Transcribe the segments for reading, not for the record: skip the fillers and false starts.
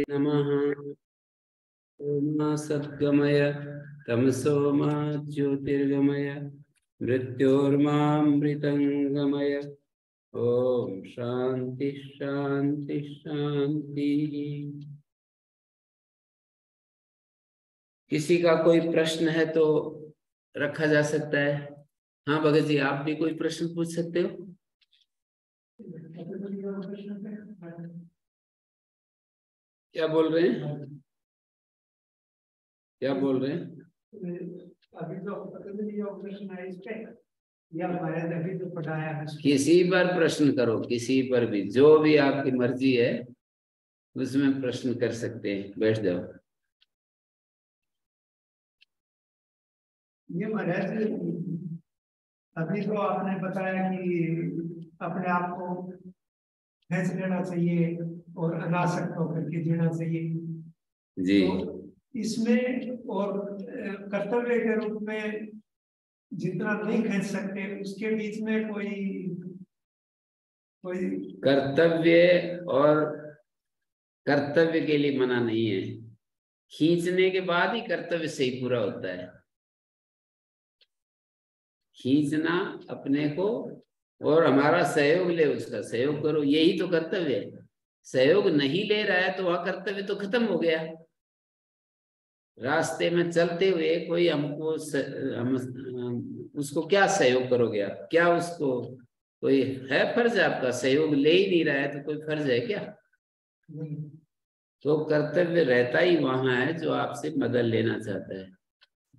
नमः। ओम सद्गमय तमसो मा ज्योतिर्गमय मृत्योर्मामृतंगमय। ओम शांति शांति शांति। किसी का कोई प्रश्न है तो रखा जा सकता है। हाँ भगत जी, आप भी कोई प्रश्न पूछ सकते हो। क्या बोल रहे हैं? क्या बोल रहे हैं? अभी तो पतंजलि योग प्रश्न है इस पे, या महाराज अभी तो पढ़ाया है। किसी पर प्रश्न करो, किसी पर भी, जो भी आपकी मर्जी है उसमें प्रश्न कर सकते हैं। बैठ जाओ। ये महाराज अभी तो आपने बताया कि अपने आप को खींच लेना चाहिए और अनासक्त होकर के जीना चाहिए जी। तो इसमें और कर्तव्य के रूप में जितना नहीं खींच सकते उसके बीच में कोई कर्तव्य और कर्तव्य के लिए मना नहीं है। खींचने के बाद ही कर्तव्य सही पूरा होता है। खींचना अपने को और हमारा सहयोग ले, उसका सहयोग करो, यही तो कर्तव्य है। सहयोग नहीं ले रहा है तो वह कर्तव्य तो खत्म हो गया। रास्ते में चलते हुए कोई हमको उसको क्या सहयोग करोगे आप? क्या उसको कोई है फर्ज आपका? सहयोग ले ही नहीं रहा है तो कोई फर्ज है क्या? तो कर्तव्य रहता ही वहां है जो आपसे मदद लेना चाहता है।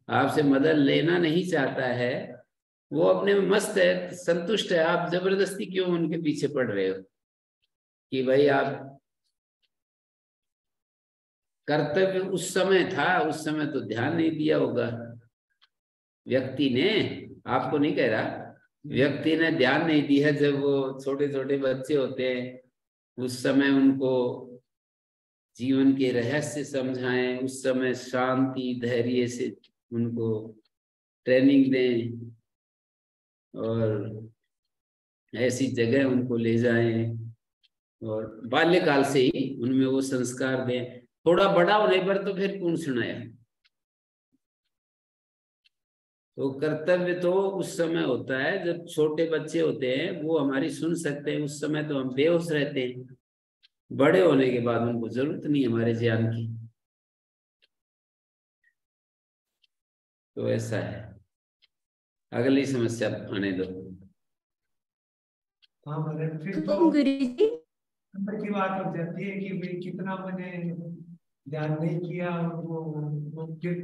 आपसे मदद लेना नहीं चाहता है, वो अपने में मस्त है, संतुष्ट है। आप जबरदस्ती क्यों उनके पीछे पड़ रहे हो कि भाई आप? कर्तव्य उस समय था, उस समय तो ध्यान नहीं दिया होगा व्यक्ति ने। आपको नहीं कह रहा, व्यक्ति ने ध्यान नहीं दिया। जब वो छोटे छोटे बच्चे होते हैं उस समय उनको जीवन के रहस्य समझाएं, उस समय शांति धैर्य से उनको ट्रेनिंग दें और ऐसी जगह उनको ले जाएं और बाल्यकाल से ही उनमें वो संस्कार दें। थोड़ा बड़ा होने पर तो फिर कौन सुनाया। तो कर्तव्य तो उस समय होता है जब छोटे बच्चे होते हैं, वो हमारी सुन सकते हैं। उस समय तो हम बेहोश रहते हैं। बड़े होने के बाद उनको जरूरत नहीं हमारे ज्ञान की। तो ऐसा है। अगली समस्या आने दो। हाँ फिर तो नंबर की बात हो जाती है कि भाई कितना मैंने ध्यान नहीं किया और वो फिर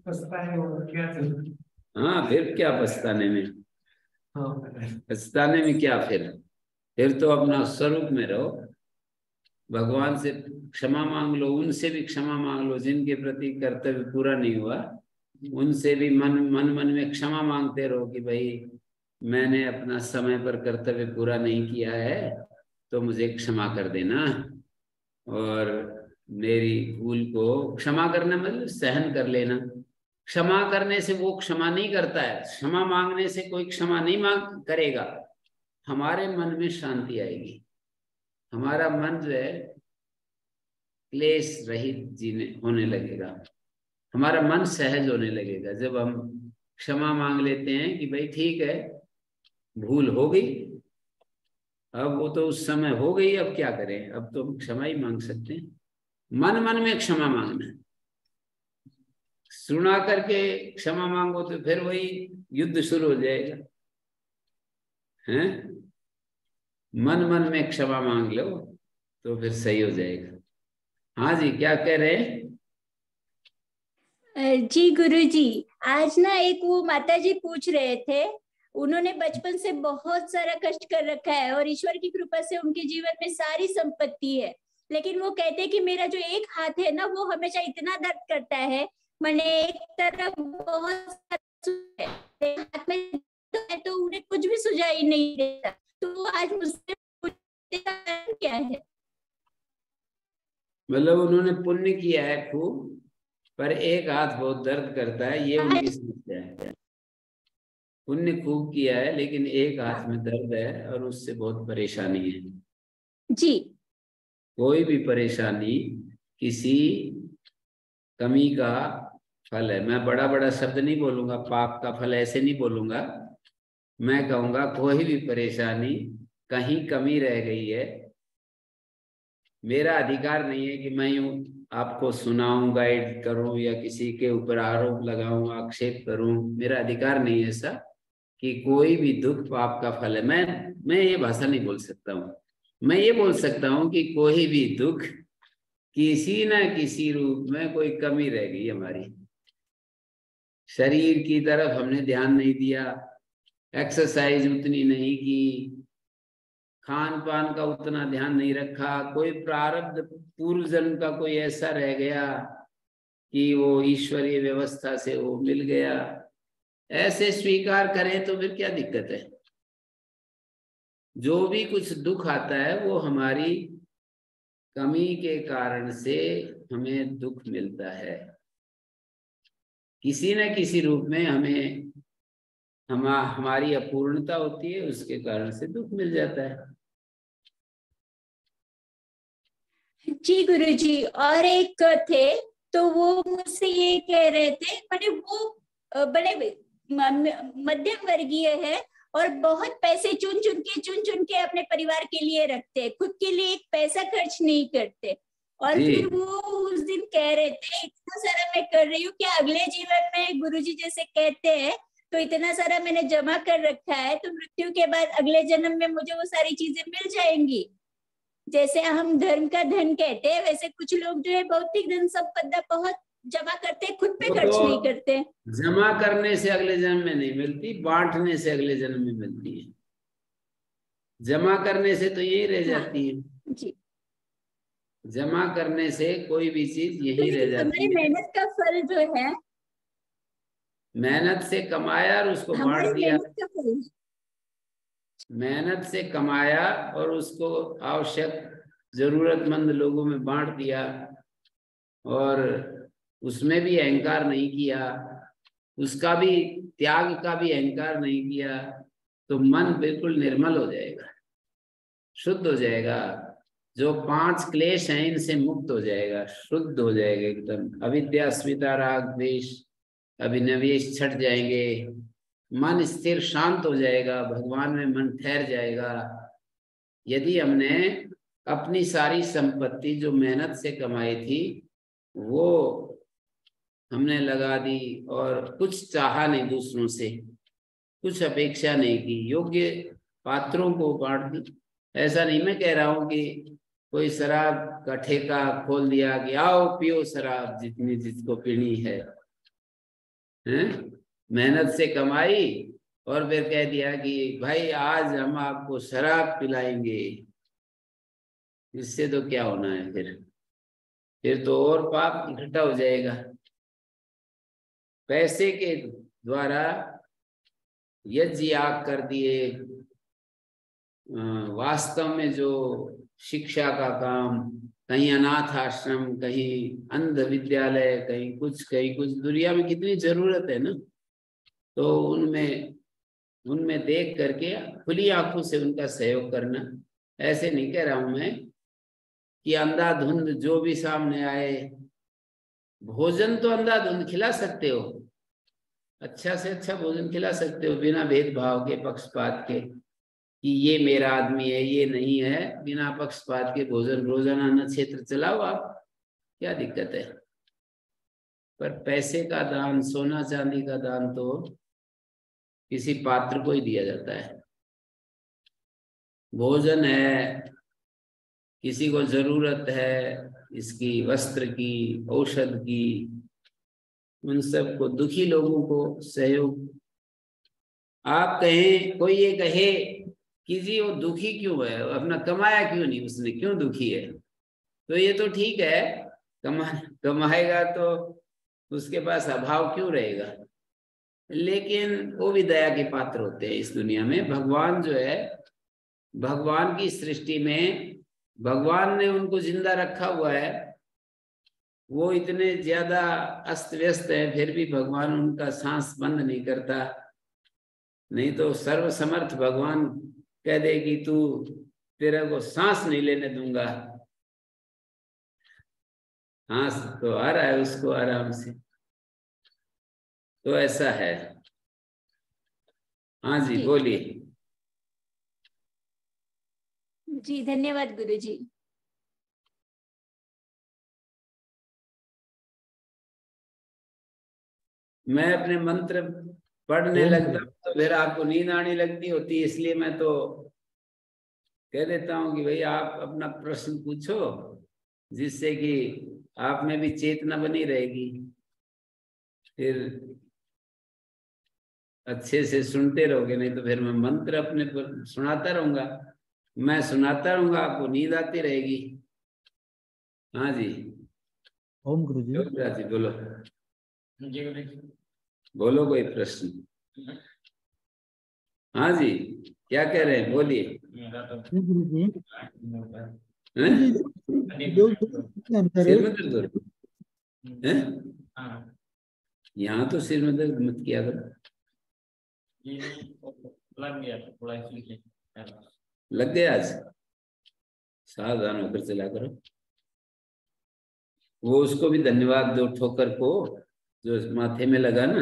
पछताए और क्या जरूरत। हाँ, फिर क्या पछताने में? हाँ पछताने में क्या? फिर तो अपना स्वरूप में रहो। भगवान से क्षमा मांग लो, उनसे भी क्षमा मांग लो जिनके प्रति कर्तव्य पूरा नहीं हुआ। उनसे भी मन मन मन में क्षमा मांगते रहो कि भाई मैंने अपना समय पर कर्तव्य पूरा नहीं किया है तो मुझे क्षमा कर देना। और मेरी भूल को क्षमा करना मतलब सहन कर लेना। क्षमा करने से वो क्षमा नहीं करता है, क्षमा मांगने से कोई क्षमा नहीं मांग करेगा। हमारे मन में शांति आएगी। हमारा मन जो है क्लेश रहित जीने होने लगेगा। हमारा मन सहज होने लगेगा जब हम क्षमा मांग लेते हैं कि भाई ठीक है, भूल हो गई, अब वो तो उस समय हो गई, अब क्या करें, अब तो हम क्षमा ही मांग सकते हैं। मन मन में क्षमा मांगना। सुना करके क्षमा मांगो तो फिर वही युद्ध शुरू हो जाएगा। हैं? मन मन में क्षमा मांग लो तो फिर सही हो जाएगा। हाँ जी, क्या कह रहे हैं? जी गुरुजी, आज ना एक वो माता जी पूछ रहे थे, उन्होंने बचपन से बहुत सारा कष्ट कर रखा है और ईश्वर की कृपा से उनके जीवन में सारी संपत्ति है, लेकिन वो कहते हैं कि मेरा जो एक हाथ है ना वो हमेशा इतना दर्द करता है। मैंने एक तरफ बहुत हाथ में तो उन्हें कुछ भी सुझाई नहीं देता। तो आज मुझसे पूछने का कारण क्या है? मतलब उन्होंने पुण्य किया है खूब, पर एक हाथ बहुत दर्द करता है, ये उनकी समस्या है। पुण्य खूब किया है लेकिन एक हाथ में दर्द है और उससे बहुत परेशानी है। जी। कोई भी परेशानी किसी कमी का फल है। मैं बड़ा बड़ा शब्द नहीं बोलूंगा, पाप का फल ऐसे नहीं बोलूंगा, मैं कहूंगा कोई भी परेशानी, कहीं कमी रह गई है, मेरा अधिकार नहीं है कि मैं यूं आपको सुनाऊं, गाइड करूं या किसी के ऊपर आरोप लगाऊं, आक्षेप करूं। मेरा अधिकार नहीं है ऐसा कि कोई भी दुख पाप का फल है। मैं ये भाषा नहीं बोल सकता हूँ। मैं ये बोल सकता हूँ कि कोई भी दुख किसी न किसी रूप में कोई कमी रह गई हमारी। शरीर की तरफ हमने ध्यान नहीं दिया, एक्सरसाइज उतनी नहीं की, खान पान का उतना ध्यान नहीं रखा, कोई प्रारब्ध पूर्व जन्म का कोई ऐसा रह गया कि वो ईश्वरीय व्यवस्था से वो मिल गया। ऐसे स्वीकार करें तो फिर क्या दिक्कत है। जो भी कुछ दुख आता है वो हमारी कमी के कारण से हमें दुख मिलता है। किसी न किसी रूप में हमें हमारी अपूर्णता होती है, उसके कारण से दुख मिल जाता है। जी गुरुजी, और एक थे तो वो मुझसे ये कह रहे थे, मैंने वो बड़े मध्यम वर्गीय है और बहुत पैसे चुन चुन के अपने परिवार के लिए रखते हैं, खुद के लिए एक पैसा खर्च नहीं करते। और फिर वो उस दिन कह रहे थे इतना सारा मैं कर रही हूँ कि अगले जीवन में गुरुजी जैसे कहते हैं तो इतना सारा मैंने जमा कर रखा है तो मृत्यु के बाद अगले जन्म में मुझे वो सारी चीजें मिल जाएंगी। जैसे हम धर्म का धन कहते हैं, वैसे कुछ लोग जो है भौतिक धन संपदा बहुत जमा करते हैं, खुद पे खर्च नहीं करते। जमा करने से अगले जन्म में नहीं मिलती, बांटने से अगले जन्म में मिलती है। जमा करने से तो यही रह जाती है। जी, जमा करने से कोई भी चीज यही तो रह जाती है। मेहनत का फल जो है, मेहनत से कमाया और उसको बांट दिया, मेहनत का फल, मेहनत से कमाया और उसको आवश्यक जरूरतमंद लोगों में बांट दिया और उसमें भी अहंकार नहीं किया, उसका भी त्याग का भी अहंकार नहीं किया, तो मन बिल्कुल निर्मल हो जाएगा, शुद्ध हो जाएगा। जो 5 क्लेश हैं इनसे मुक्त हो जाएगा, शुद्ध हो जाएगा एकदम। अविद्या अस्मिता राग द्वेष अभिनिवेश छट जाएंगे, मन स्थिर शांत हो जाएगा, भगवान में मन ठहर जाएगा। यदि हमने अपनी सारी संपत्ति जो मेहनत से कमाई थी वो हमने लगा दी और कुछ चाहा नहीं दूसरों से, कुछ अपेक्षा नहीं की, योग्य पात्रों को बांट दी। ऐसा नहीं मैं कह रहा हूं कि कोई शराब का ठेका खोल दिया कि आओ पियो शराब जितनी जिसको पीनी है, हैं? मेहनत से कमाई और फिर कह दिया कि भाई आज हम आपको शराब पिलाएंगे। इससे तो क्या होना है, फिर तो और पाप इकट्ठा हो जाएगा। पैसे के द्वारा यज्ञ याग कर दिए, वास्तव में जो शिक्षा का काम, कहीं अनाथ आश्रम, कहीं अंध विद्यालय, कहीं कुछ दुनिया में कितनी जरूरत है ना, तो उनमें देख करके खुली आंखों से उनका सहयोग करना। ऐसे नहीं कह रहा हूं मैं कि अंधाधुंध जो भी सामने आए, भोजन तो अंधाधुंध खिला सकते हो, अच्छा से अच्छा भोजन खिला सकते हो बिना भेदभाव के, पक्षपात के कि ये मेरा आदमी है ये नहीं है। बिना पक्षपात के भोजन रोजाना अन्न क्षेत्र चलाओ आप, क्या दिक्कत है। पर पैसे का दान, सोना चांदी का दान तो किसी पात्र को ही दिया जाता है। भोजन है, किसी को जरूरत है इसकी, वस्त्र की, औषध की, उन सबको, दुखी लोगों को सहयोग। आप कहें, कोई ये कहे कि जी वो दुखी क्यों है, अपना कमाया क्यों नहीं उसने, क्यों दुखी है, तो ये तो ठीक है, कमाएगा तो उसके पास अभाव क्यों रहेगा। लेकिन वो भी दया के पात्र होते हैं इस दुनिया में। भगवान जो है, भगवान की सृष्टि में भगवान ने उनको जिंदा रखा हुआ है, वो इतने ज्यादा अस्त व्यस्त है फिर भी भगवान उनका सांस बंद नहीं करता। नहीं तो सर्वसमर्थ भगवान कह दे कि तू, तेरे को सांस नहीं लेने दूंगा, हाँ तो आ रहा है उसको आराम से, तो ऐसा है। हाँ जी जी बोलिए। जी, धन्यवाद गुरु जी। मैं अपने मंत्र पढ़ने ओम लगता हूँ तो फिर आपको नींद आने लगती होती है, इसलिए मैं तो कह देता हूँ कि भाई आप अपना प्रश्न पूछो, जिससे कि आप में भी चेतना बनी रहेगी, फिर अच्छे से सुनते रहोगे। नहीं तो फिर मैं मंत्र अपने पर सुनाता रहूंगा, मैं सुनाता रहूंगा, आपको नींद आती रहेगी। हाँ जी ओम गुरु जी। योगराज जी बोलो, बोलो कोई प्रश्न। हाँ जी क्या कह रहे हैं, बोलिए। जी गुरु जी। हैं? गुरु जी योग में अंतर है। सिर में दर्द हो रहा है? यहाँ तो सिर में दर्द मत किया करो। लग गया आज, सावधान होकर चला करो। वो उसको भी धन्यवाद दो, ठोकर को जो माथे में लगा ना,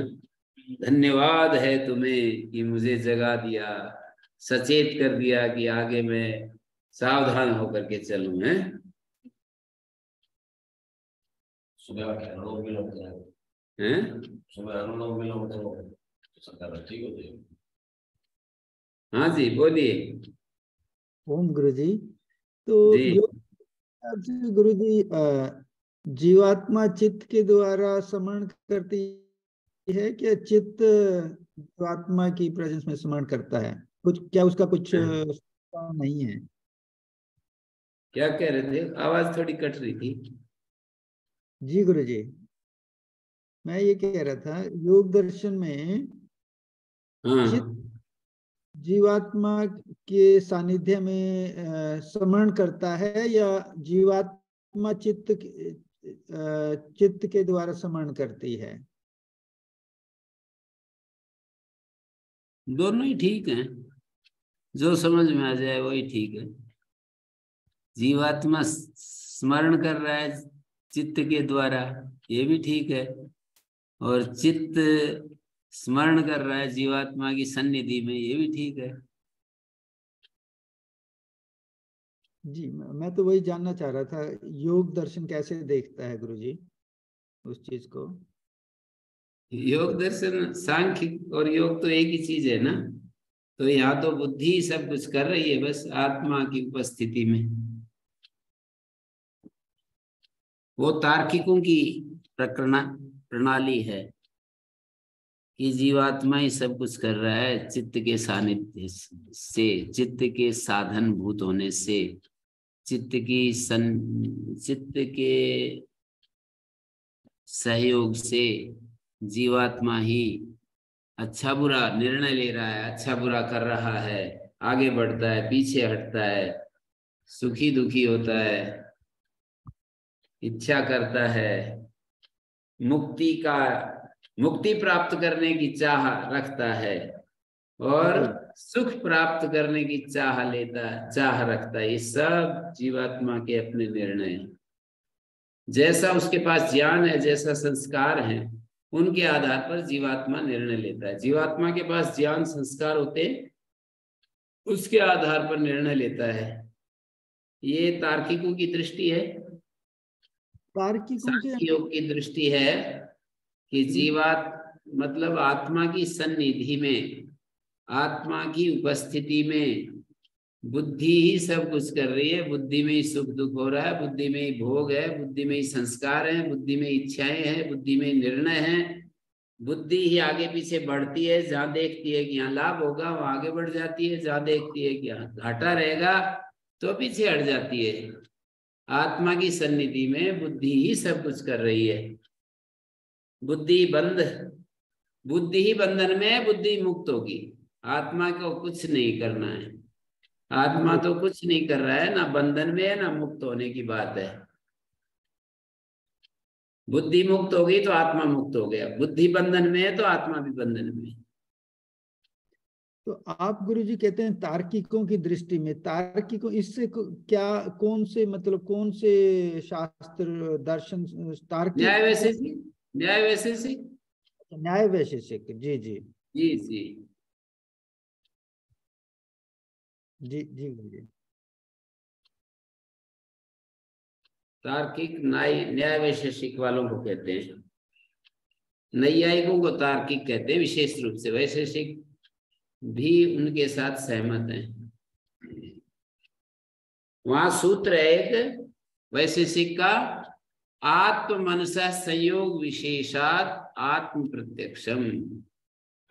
धन्यवाद है तुम्हें कि मुझे जगा दिया, सचेत कर दिया कि आगे मैं सावधान होकर के चलूं। है सुबह अनुलोम विलोम करो, हैं? सुबह अनुलोम विलोम करो तो सरकार ठीक हो जाएगी। हाँ जी बोलिए। ओम गुरु जी। तो जी योग गुरु जी जीवात्मा चित्त के द्वारा स्मरण करती है कि चित्त जीवात्मा की प्रेजेंस में स्मरण करता है? कुछ क्या उसका कुछ नहीं है? क्या कह रहे थे, आवाज थोड़ी कट रही थी। जी गुरु जी, मैं ये कह रहा था योग दर्शन में हाँ चित्त जीवात्मा के सानिध्य में स्मरण करता है या जीवात्मा चित्त के द्वारा स्मरण करती है? दोनों ही ठीक हैं, जो समझ में आ जाए वही ठीक है। जीवात्मा स्मरण कर रहा है चित्त के द्वारा, ये भी ठीक है, और चित्त स्मरण कर रहा है जीवात्मा की सन्निधि में, ये भी ठीक है। जी मैं तो वही जानना चाह रहा था, योग दर्शन कैसे देखता है गुरु जी उस चीज को? योग दर्शन सांख्य और योग तो एक ही चीज है ना, तो यहाँ तो बुद्धि सब कुछ कर रही है बस आत्मा की उपस्थिति में। वो तार्किकों की प्रणाली है कि जीवात्मा ही सब कुछ कर रहा है चित्त के सानिध्य से, चित्त के साधन भूत होने से, चित्त के सहयोग से जीवात्मा ही अच्छा बुरा निर्णय ले रहा है, अच्छा बुरा कर रहा है, आगे बढ़ता है, पीछे हटता है, सुखी दुखी होता है, इच्छा करता है, मुक्ति प्राप्त करने की चाह रखता है, और सुख प्राप्त करने की चाह रखता है। ये सब जीवात्मा के अपने निर्णय हैं। जैसा उसके पास ज्ञान है, जैसा संस्कार है, उनके आधार पर जीवात्मा निर्णय लेता है। जीवात्मा के पास ज्ञान संस्कार होते, उसके आधार पर निर्णय लेता है। ये तार्किकों की दृष्टि है। तार्किकों के सांख्य योग की दृष्टि है कि मतलब आत्मा की सन्निधि में, आत्मा की उपस्थिति में बुद्धि ही सब कुछ कर रही है। बुद्धि में ही सुख दुख हो रहा है, बुद्धि में ही भोग है, बुद्धि में ही संस्कार है, बुद्धि में इच्छाएं हैं, बुद्धि में निर्णय है। बुद्धि ही आगे पीछे बढ़ती है, जहां देखती है कि यहाँ लाभ होगा वहां आगे बढ़ जाती है, जहां देखती है कि यहाँ घाटा रहेगा तो पीछे हट जाती है। आत्मा की सन्निधि में बुद्धि ही सब कुछ कर रही है। बुद्धि ही बंधन में है, बुद्धि मुक्त होगी। आत्मा को कुछ नहीं करना है, आत्मा तो कुछ नहीं कर रहा है, ना बंधन में है ना मुक्त होने की बात है। बुद्धि मुक्त हो गई तो आत्मा मुक्त हो गया, बुद्धि बंधन में है तो आत्मा भी बंधन में है। तो आप गुरुजी कहते हैं तार्किकों की दृष्टि में, तार्किकों इससे क्या, कौन से मतलब कौन से शास्त्र दर्शन तार्किक, न्याय वैशेषिक, न्याय वैशेषिक, न्याय वैशेषिक, जी जी जी जी जी जी गुरुजी। तार्किक न्याय वैशेषिक वालों को कहते हैं। नैयायिकों को तार्किक कहते हैं विशेष रूप से, वैशेषिक भी उनके साथ सहमत हैं। वहां सूत्र है एक वैशेषिक का, आत्म मनसा संयोग विशेषात आत्म प्रत्यक्षम।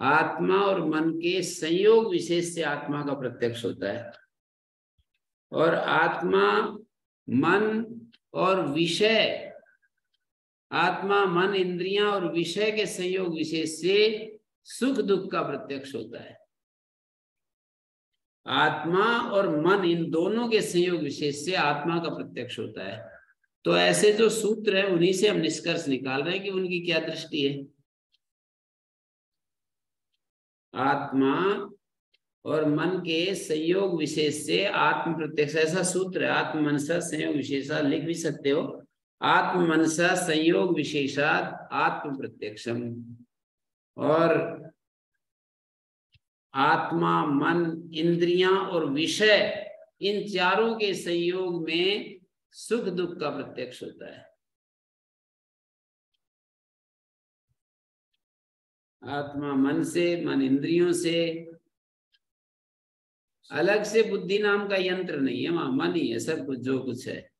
आत्मा और मन के संयोग विशेष से आत्मा का प्रत्यक्ष होता है, और आत्मा मन और विषय, आत्मा मन इंद्रियां और विषय के संयोग विशेष से सुख दुख का प्रत्यक्ष होता है। आत्मा और मन इन दोनों के संयोग विशेष से आत्मा का प्रत्यक्ष होता है। तो ऐसे जो सूत्र है उन्हीं से हम निष्कर्ष निकाल रहे हैं कि उनकी क्या दृष्टि है। आत्मा और मन के संयोग विशेष से आत्म प्रत्यक्ष, ऐसा सूत्र है। आत्म मनसा संयोग विशेषात, लिख भी सकते हो, आत्म मनसा संयोग विशेषात आत्म प्रत्यक्षम। और आत्मा मन इंद्रियां और विषय इन चारों के संयोग में सुख दुख का प्रत्यक्ष होता है। आत्मा मन से, मन इंद्रियों से, अलग से बुद्धि नाम का यंत्र नहीं है, वहां मन ही है सब कुछ, जो कुछ है।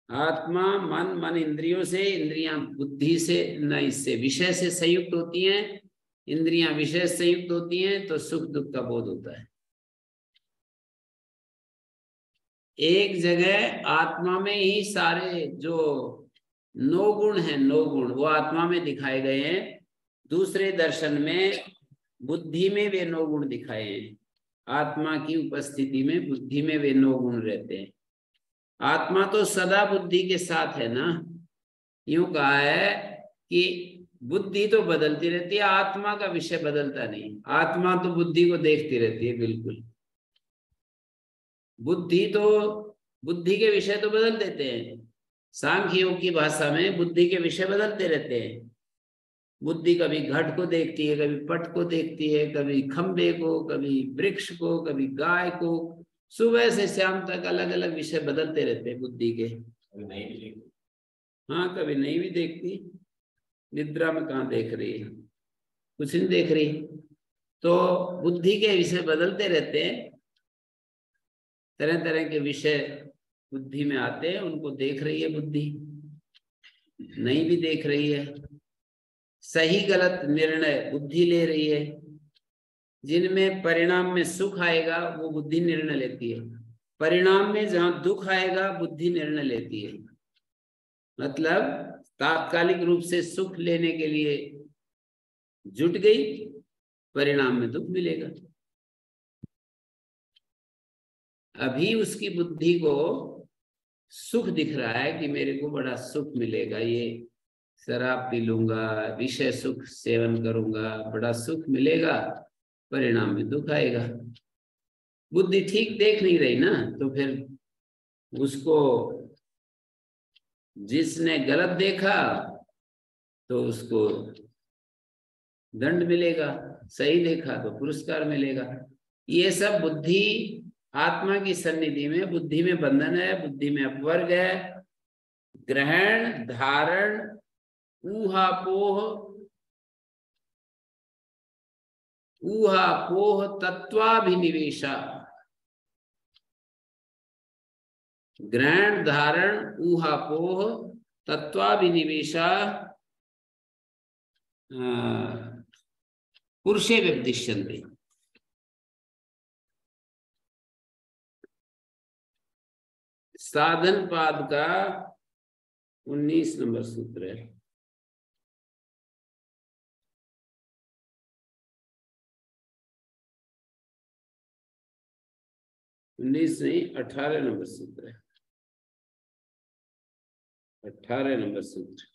आत्मा मन, मन इंद्रियों से, इंद्रियां बुद्धि से, न इससे विषय से संयुक्त होती हैं, इंद्रियां विषय से संयुक्त होती हैं, तो सुख दुख का बोध होता है। एक जगह आत्मा में ही सारे जो 9 गुण हैं, 9 गुण वो आत्मा में दिखाए गए हैं। दूसरे दर्शन में बुद्धि में वे 9 गुण दिखाए हैं। आत्मा की उपस्थिति में बुद्धि में वे 9 गुण रहते हैं। आत्मा तो सदा बुद्धि के साथ है ना। यूं कहा है कि बुद्धि तो बदलती रहती है, आत्मा का विषय बदलता नहीं। आत्मा तो बुद्धि को देखती रहती है, बिल्कुल। बुद्धि के विषय तो बदल देते हैं। सांख्य योग की भाषा में बुद्धि के विषय बदलते रहते हैं। बुद्धि कभी घट को देखती है, कभी पट को देखती है, कभी खंबे को, कभी वृक्ष को, कभी गाय को। सुबह से शाम तक अलग अलग विषय बदलते रहते हैं बुद्धि के। कभी नहीं भी देखती। हाँ, कभी नहीं भी देखती। निद्रा में कहाँ देख रही है, कुछ नहीं देख रही। तो बुद्धि के विषय बदलते रहते हैं। तरह तरह के विषय बुद्धि में आते हैं, उनको देख रही है बुद्धि, नहीं भी देख रही है। सही गलत निर्णय बुद्धि ले रही है। जिनमें परिणाम में सुख आएगा वो बुद्धि निर्णय लेती है। परिणाम में जहां दुख आएगा बुद्धि निर्णय लेती है। मतलब तात्कालिक रूप से सुख लेने के लिए जुट गई, परिणाम में दुख मिलेगा। अभी उसकी बुद्धि को सुख दिख रहा है कि मेरे को बड़ा सुख मिलेगा, ये शराब पी लूंगा, विषय सुख सेवन करूंगा, बड़ा सुख मिलेगा, परिणाम में दुख आएगा। बुद्धि ठीक देख नहीं रही ना, तो फिर उसको जिसने गलत देखा तो उसको दंड मिलेगा, सही देखा तो पुरस्कार मिलेगा। ये सब बुद्धि, आत्मा की सन्निधि में बुद्धि में बंधन है, बुद्धि में अपवर्ग है। ग्रहण धारण ऊहापोह तत्वाभिनिवेशा। ग्रहण धारण ऊहापोह तत्वाभिनिवेशा पुरुषे व्यपदिश्यन्ते। साधन पाद का 19 नंबर सूत्र है। 19 नहीं, 18 नंबर सूत्र है। 18 नंबर सूत्र।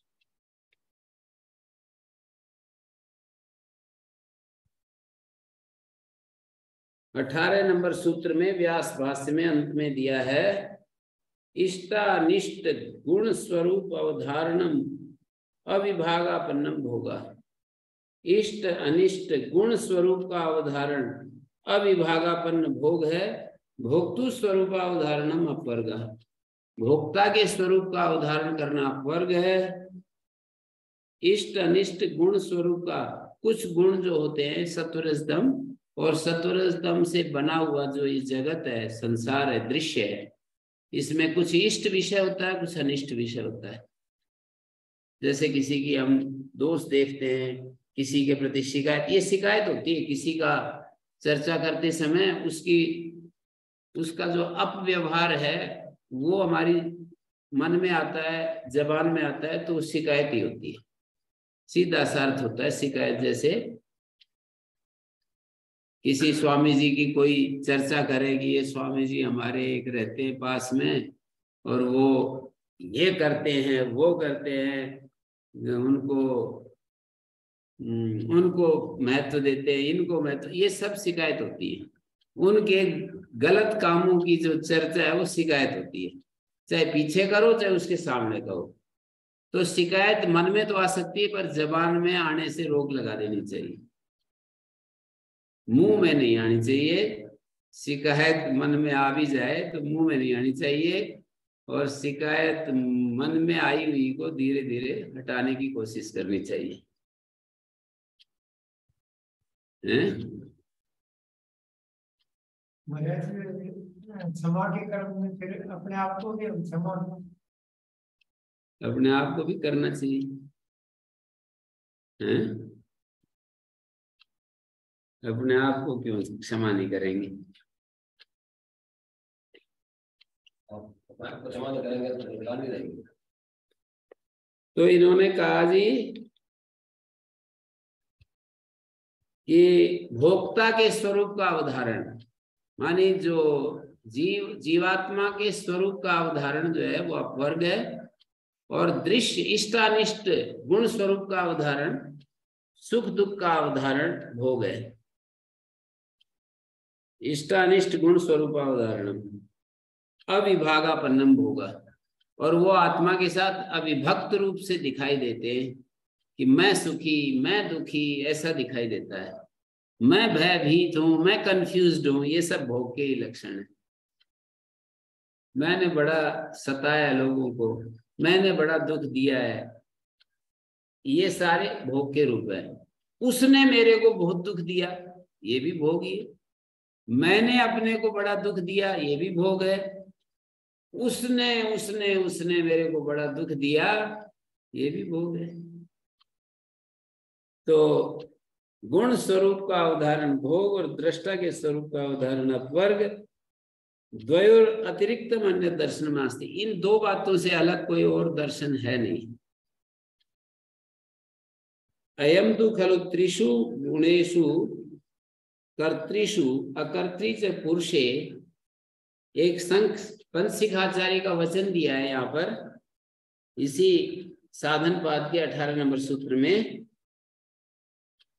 18 नंबर सूत्र में व्यास भाष्य में अंत में दिया है, इष्टानिष्ट गुण स्वरूप अवधारणम अविभागापन्नम भोगा। इष्ट अनिष्ट गुण स्वरूप का अवधारण अविभागापन्न भोग है। भोक्तु स्वरूप अवधारणम अपवर्ग। भोक्ता के स्वरूप का अवधारण करना अपवर्ग है। इष्ट अनिष्ट गुण स्वरूप का कुछ गुण जो होते हैं सत्वरजतम, और सत्वरजतम से बना हुआ जो ये जगत है, संसार है, दृश्य है, इसमें कुछ इष्ट विषय होता है, कुछ अनिष्ट विषय होता है। जैसे किसी की हम दोष देखते हैं, किसी के प्रति शिकायत, ये शिकायत होती है। किसी का चर्चा करते समय उसका जो अपव्यवहार है वो हमारी मन में आता है, जबान में आता है, तो शिकायत ही होती है। सीधा सा अर्थ होता है शिकायत। जैसे किसी स्वामी जी की कोई चर्चा करेगी, ये स्वामी जी हमारे एक रहते हैं पास में, और वो ये करते हैं, वो करते हैं, उनको महत्व देते हैं, इनको महत्व, ये सब शिकायत होती है। उनके गलत कामों की जो चर्चा है वो शिकायत होती है, चाहे पीछे करो चाहे उसके सामने करो। तो शिकायत मन में तो आ सकती है, पर जबान में आने से रोक लगा देनी चाहिए, मुंह में नहीं आनी चाहिए। शिकायत मन में आ भी जाए तो मुंह में नहीं आनी चाहिए, और शिकायत मन में आई हुई को धीरे धीरे हटाने की कोशिश करनी चाहिए। क्षमा के कर्म में फिर अपने आप को भी क्षमा, अपने आप को भी करना चाहिए। अपने आप को क्यों क्षमा नहीं करेंगे? क्षमा तो करेंगे तो निकाल नहीं रहेंगे। तो इन्होंने कहा जी कि भोक्ता के स्वरूप का अवधारण, मानी जो जीवात्मा के स्वरूप का अवधारण जो है वो अपवर्ग है, और दृश्य इष्टानिष्ट गुण स्वरूप का अवधारण सुख दुख का अवधारण भोग है। इष्टानिष्ट गुण स्वरूप अवधारण अविभागापन्नम भोगा, और वो आत्मा के साथ अविभक्त रूप से दिखाई देते हैं कि मैं सुखी, मैं दुखी, ऐसा दिखाई देता है। मैं भयभीत हूं, मैं कंफ्यूज्ड हूं, ये सब भोग के ही लक्षण है। मैंने बड़ा सताया लोगों को, मैंने बड़ा दुख दिया है, ये सारे भोग के रूप है। उसने मेरे को बहुत दुख दिया, ये भी भोग ही है। मैंने अपने को बड़ा दुख दिया, ये भी भोग है। उसने उसने उसने मेरे को बड़ा दुख दिया, ये भी भोग है। तो गुण स्वरूप का उदाहरण भोग और दृष्टा के स्वरूप का उदाहरण अपवर्ग। द्वयोर अतिरिक्त अन्य दर्शन मास्ति, इन दो बातों से अलग कोई और दर्शन है नहीं। अयम तु खलु त्रिषु गुणेषु कर्तृषु अकर्तृ च पुरुषे, एक संख पंचशिखाचार्य का वचन दिया है यहाँ पर इसी साधन पाद के 18 नंबर सूत्र में।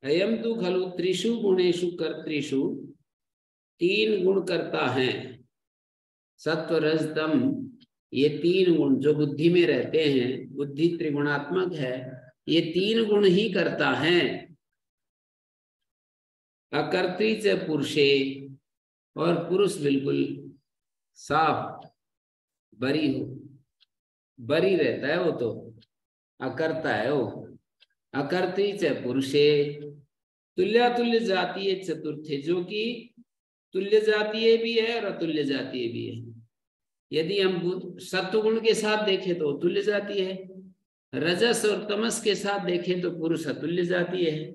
अयम तु खलु त्रिषु गुणेषु कर्तृषु, तीन गुण करता है, सत्व रज तम, ये तीन गुण जो बुद्धि में रहते हैं, बुद्धि त्रिगुणात्मक है, ये तीन गुण ही करता है। अकर्तृ च पुरुषे, और पुरुष बिल्कुल साफ बरी हो, बरी रहता है वो, तो अकर्ता है वो। अकर्तृ च पुरुषे तुल्य जातीय चतुर्थे, जो कि तुल्य जातीय भी है और अतुल्य जातीय भी है। यदि हम सत्वगुण के साथ देखें तो तुल्य जातीय है, रजस और तमस के साथ देखें तो पुरुष अतुल्य जातीय है।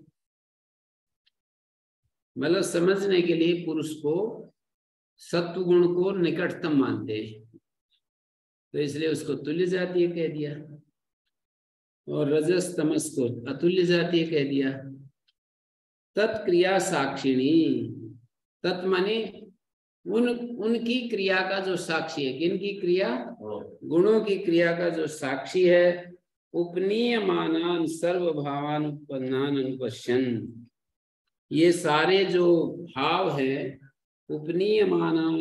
मतलब समझने के लिए पुरुष को सत्वगुण को निकटतम मानते हैं, तो इसलिए उसको तुल्य जातीय कह दिया, और रजस तमस को अतुल्य जातीय कह दिया। तत्क्रिया साक्षिणी, तत् माने उनकी क्रिया का जो साक्षी है, किनकी क्रिया? गुणों की क्रिया का जो साक्षी है। उपनीयमानान सर्वभावान उत्पन्नान अनुपश्यन्, ये सारे जो भाव है उपनीयमानां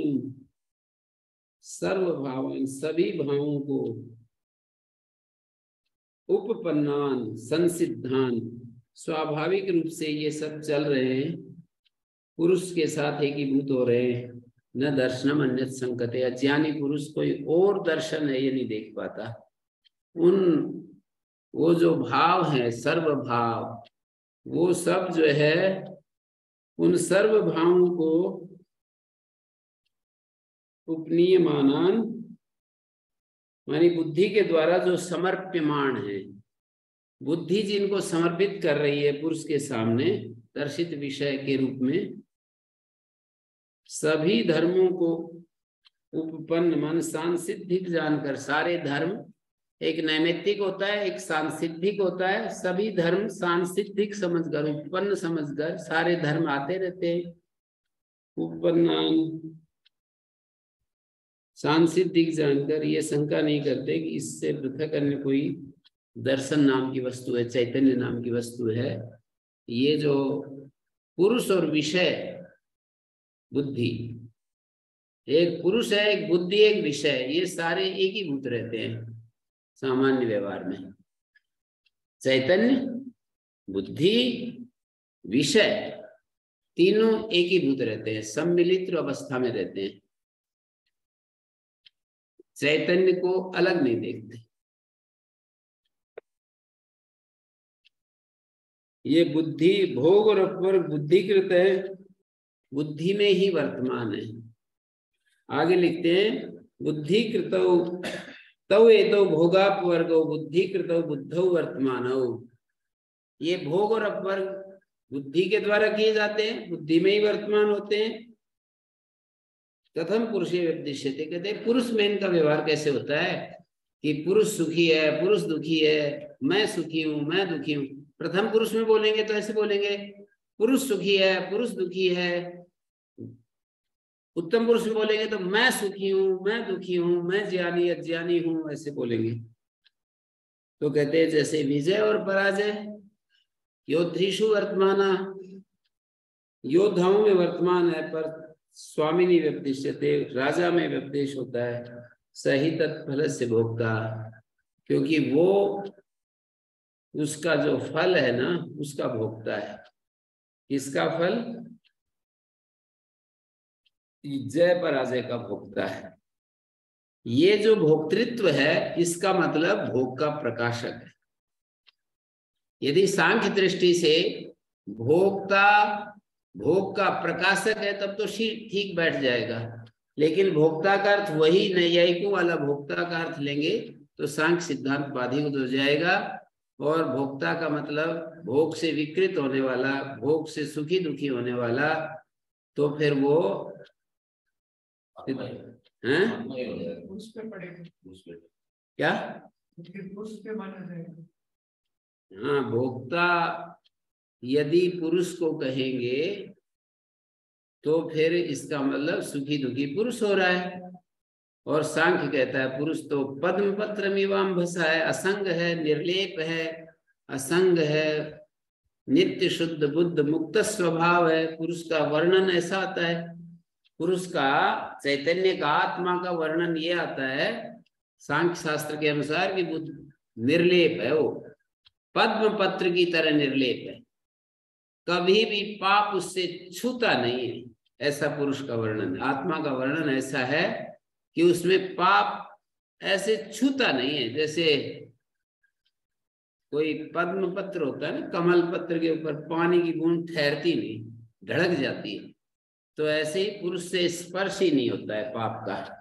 सर्वभावान, सभी भावों को, उपपन्नान संसिद्धान, स्वाभाविक रूप से ये सब चल रहे हैं, पुरुष के साथ एकीभूत हो रहे हैं। न दर्शनम अन्यत् संकते, अज्ञानी पुरुष कोई और दर्शन है ये नहीं देख पाता। वो जो भाव है सर्व भाव, वो सब जो है उन सर्व भावों को उपनीयमानान मानी बुद्धि के द्वारा जो समर्प्यमान है, बुद्धि जिनको समर्पित कर रही है पुरुष के सामने दर्शित विषय के रूप में, सभी धर्मों को उपपन्न मन सांसिद्धिक जानकर, सारे धर्म एक नैमित्तिक होता है, एक सांसिद्धिक होता है, सभी धर्म सांसिद्धिक समझकर, उपपन्न समझकर, सारे धर्म आते रहते हैं। उपपन्नान सांसिद्धिक जानकर ये शंका नहीं करते कि इससे पृथक अन्य कोई दर्शन नाम की वस्तु है, चैतन्य नाम की वस्तु है। ये जो पुरुष और विषय बुद्धि, एक पुरुष है, एक बुद्धि, एक विषय, ये सारे एक ही भूत रहते हैं सामान्य व्यवहार में। चैतन्य, बुद्धि, विषय तीनों एक ही भूत रहते हैं, सम्मिलित अवस्था में रहते हैं, चैतन्य को अलग नहीं देखते। ये बुद्धि भोग और अपवर्ग बुद्धिकृत है, बुद्धि में ही वर्तमान है। आगे लिखते हैं बुद्धिकृतौ तौ एतौ भोगापवर्गौ बुद्धिकृतौ बुद्धौ वर्तमानौ। ये भोग और अपवर्ग बुद्धि के द्वारा किए जाते हैं, बुद्धि में ही वर्तमान होते हैं। कथम पुरुषे व्यपदिश्यते, कहते हैं पुरुष में इनका व्यवहार कैसे होता है कि पुरुष सुखी है, पुरुष दुखी है, मैं सुखी हूं, मैं दुखी हूं। प्रथम पुरुष में बोलेंगे तो ऐसे बोलेंगे पुरुष सुखी है, पुरुष दुखी है। उत्तम पुरुष में बोलेंगे तो मैं सुखी हूं, मैं दुखी हूं, मैं ज्ञानी अज्ञानी हूं, ऐसे बोलेंगे। तो कहते हैं जैसे विजय और पराजय, योद्धीषु वर्तमाना, योद्धाओं में वर्तमान है, पर स्वामिनी व्यपदिश्यते, राजा में व्यपदेश होता है। सही तत्फल से भोक्ता, क्योंकि वो उसका जो फल है ना उसका भोक्ता है। किसका फल? जय पराजय का भोक्ता है। ये जो भोक्तृत्व है इसका मतलब भोग का प्रकाशक है। यदि सांख्य दृष्टि से भोक्ता भोग का प्रकाशक है तब तो ठीक बैठ जाएगा, लेकिन भोक्ता का अर्थ वही नैयायिकों वाला भोक्ता का अर्थ लेंगे तो सांख्य सिद्धांत बाधित हो जाएगा। और भोक्ता का मतलब भोग से विकृत होने वाला, भोग से सुखी दुखी होने वाला, तो फिर वो उस पे पड़ेगा क्या? उस पे माना जाएगा। हाँ, भोक्ता यदि पुरुष को कहेंगे तो फिर इसका मतलब सुखी दुखी पुरुष हो रहा है। और सांख्य कहता है पुरुष तो पद्म पत्र मीवांभसा है, असंग है, निर्लेप है, असंग है, नित्य शुद्ध बुद्ध मुक्त स्वभाव है। पुरुष का वर्णन ऐसा आता है, पुरुष का चैतन्य का आत्मा का वर्णन ये आता है सांख्य शास्त्र के अनुसार कि बुद्ध निर्लेप है, वो पद्म पत्र की तरह निर्लेप है, कभी भी पाप उससे छूता नहीं है, ऐसा पुरुष का वर्णन। आत्मा का वर्णन ऐसा है कि उसमें पाप ऐसे छूता नहीं है। जैसे कोई पद्म पत्र होता है ना, कमल पत्र के ऊपर पानी की बूंद ठहरती नहीं, ढड़क जाती है, तो ऐसे ही पुरुष से स्पर्श ही नहीं होता है पाप का।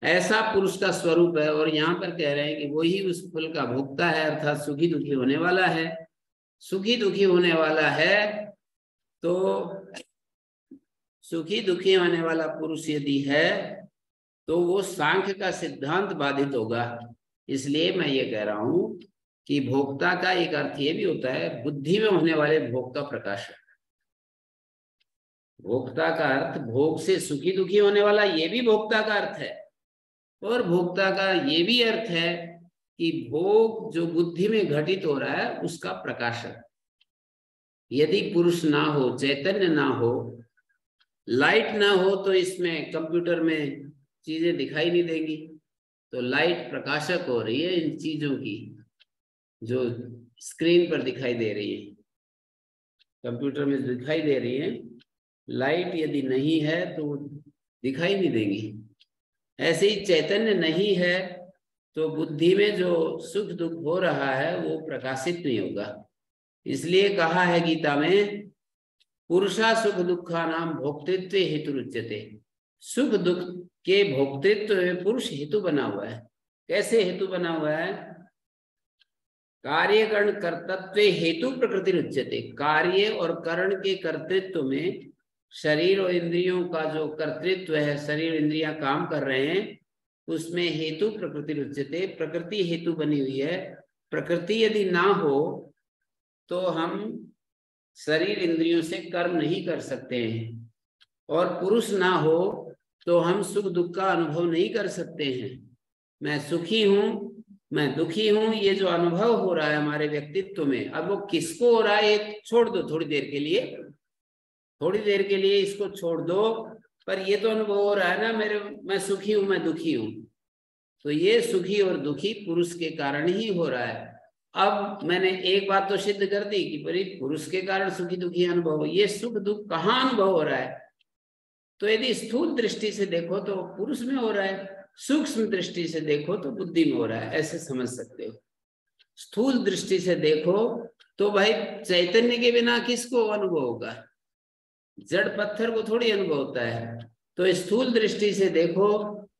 ऐसा पुरुष का स्वरूप है। और यहाँ पर कह रहे हैं कि वही उस फल का भोक्ता है, अर्थात सुखी दुखी होने वाला है। सुखी दुखी होने वाला है तो सुखी दुखी होने वाला पुरुष यदि है तो वो सांख्य का सिद्धांत बाधित होगा। इसलिए मैं ये कह रहा हूं कि भोक्ता का एक अर्थ ये भी होता है बुद्धि में होने वाले भोग का प्रकाशक। भोक्ता का अर्थ भोग से सुखी दुखी होने वाला, ये भी भोक्ता का अर्थ है। और भोक्ता का ये भी अर्थ है कि भोग जो बुद्धि में घटित हो रहा है उसका प्रकाशक। यदि पुरुष ना हो, चैतन्य ना हो, लाइट ना हो तो इसमें कंप्यूटर में चीजें दिखाई नहीं देंगी। तो लाइट प्रकाशक हो रही है इन चीजों की जो स्क्रीन पर दिखाई दे रही है, कंप्यूटर में दिखाई दे रही है। लाइट यदि नहीं है तो दिखाई नहीं देंगी। ऐसे ही चैतन्य नहीं है तो बुद्धि में जो सुख दुख हो रहा है वो प्रकाशित नहीं होगा। इसलिए कहा है गीता में, पुरुषा सुख दुखा नाम भोक्तृत्व हेतु रुच्यते। सुख दुख के भोक्तृत्व में पुरुष हेतु बना हुआ है। कैसे हेतु बना हुआ है? कार्य कर्ण कर्तृत्व हेतु प्रकृति रुच्यते। कार्य और कर्ण के कर्तृत्व में शरीर और इंद्रियों का जो कर्तृत्व है, शरीर इंद्रियां काम कर रहे हैं, उसमें हेतु प्रकृति रुच्यते। प्रकृति हेतु बनी हुई है। प्रकृति यदि ना हो तो हम शरीर इंद्रियों से कर्म नहीं कर सकते हैं, और पुरुष ना हो तो हम सुख दुख का अनुभव नहीं कर सकते हैं। मैं सुखी हूं, मैं दुखी हूं, ये जो अनुभव हो रहा है हमारे व्यक्तित्व में, अब वो किसको हो रहा है ये छोड़ दो, थोड़ी देर के लिए, थोड़ी देर के लिए इसको छोड़ दो, पर ये तो अनुभव हो रहा है ना मैं सुखी हूं, मैं दुखी हूं। तो ये सुखी और दुखी पुरुष के कारण ही हो रहा है। अब मैंने एक बात तो सिद्ध कर दी कि बड़ी पुरुष के कारण सुखी दुखी अनुभव हो। ये सुख दुख कहाँ अनुभव हो रहा है? तो यदि स्थूल दृष्टि से देखो तो पुरुष में हो रहा है, सूक्ष्म दृष्टि से देखो तो बुद्धि में हो रहा है, ऐसे समझ सकते हो। स्थूल दृष्टि से देखो तो भाई चैतन्य के बिना किसको अनुभव होगा? जड़ पत्थर को थोड़ी अनुभव होता है। तो स्थूल दृष्टि से देखो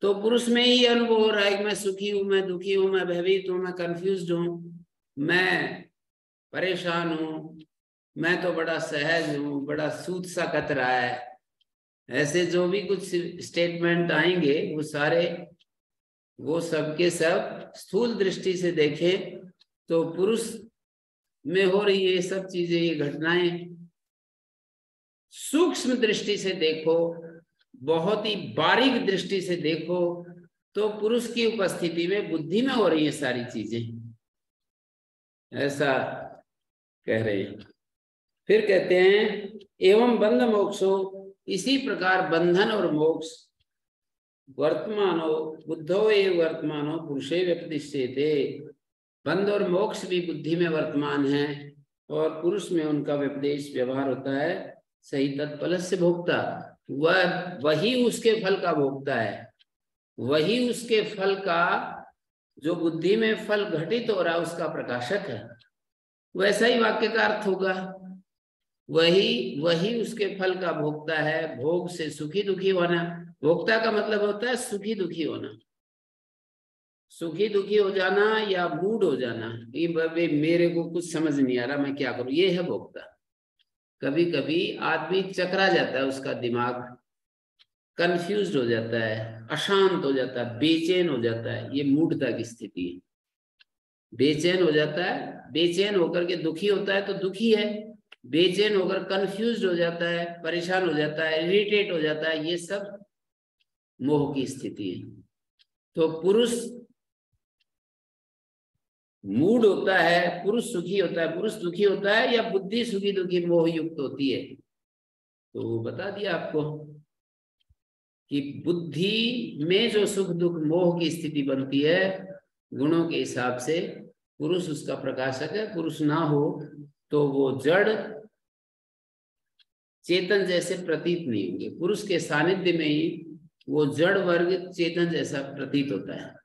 तो पुरुष में ही अनुभव हो रहा है कि मैं सुखी हूं, मैं दुखी हूं, मैं भयभीत हूं, मैं कंफ्यूज्ड हूं, मैं परेशान हूं, मैं तो बड़ा सहज हूं, बड़ा सूद सा कत रहा है। ऐसे जो भी कुछ स्टेटमेंट आएंगे वो सारे, वो सब के सब स्थूल दृष्टि से देखें तो पुरुष में हो रही है ये सब चीजें, ये घटनाएं। सूक्ष्म दृष्टि से देखो, बहुत ही बारीक दृष्टि से देखो तो पुरुष की उपस्थिति में बुद्धि में हो रही है सारी चीजें, ऐसा कह रहे हैं। फिर कहते हैं एवं बंध मोक्षो, इसी प्रकार बंधन और मोक्ष वर्तमानो बुद्धो एव वर्तमानो पुरुषे व्यपदिश्यते। बंध और मोक्ष भी बुद्धि में वर्तमान है और पुरुष में उनका व्यपदेश व्यवहार होता है। सही तत्फल से भोक्ता, वही उसके फल का भोक्ता है, वही उसके फल का, जो बुद्धि में फल घटित हो रहा है उसका प्रकाशक है। वैसा ही वाक्य का अर्थ होगा, वही उसके फल का भोक्ता है। भोग से सुखी दुखी होना, भोक्ता का मतलब होता है सुखी दुखी होना। सुखी दुखी हो जाना या मूड हो जाना, ये मेरे को कुछ समझ नहीं आ रहा, मैं क्या करूं, ये है भोक्ता। कभी कभी आदमी चकरा जाता है, उसका दिमाग कंफ्यूज्ड हो जाता है, अशांत हो जाता है, बेचैन हो जाता है, ये मूढ़ता की स्थिति है। बेचैन हो जाता है, बेचैन होकर के दुखी होता है तो दुखी है, बेचैन होकर कंफ्यूज्ड हो जाता है, परेशान हो जाता है, इरिटेट हो जाता है, ये सब मोह की स्थिति है। तो पुरुष मूड होता है, पुरुष सुखी होता है, पुरुष दुखी होता है, या बुद्धि सुखी दुखी मोह युक्त होती है। तो बता दिया आपको कि बुद्धि में जो सुख दुख मोह की स्थिति बनती है गुणों के हिसाब से, पुरुष उसका प्रकाशक है। पुरुष ना हो तो वो जड़ चेतन जैसे प्रतीत नहीं होंगे। पुरुष के सानिध्य में ही वो जड़ वर्ग चेतन जैसा प्रतीत होता है।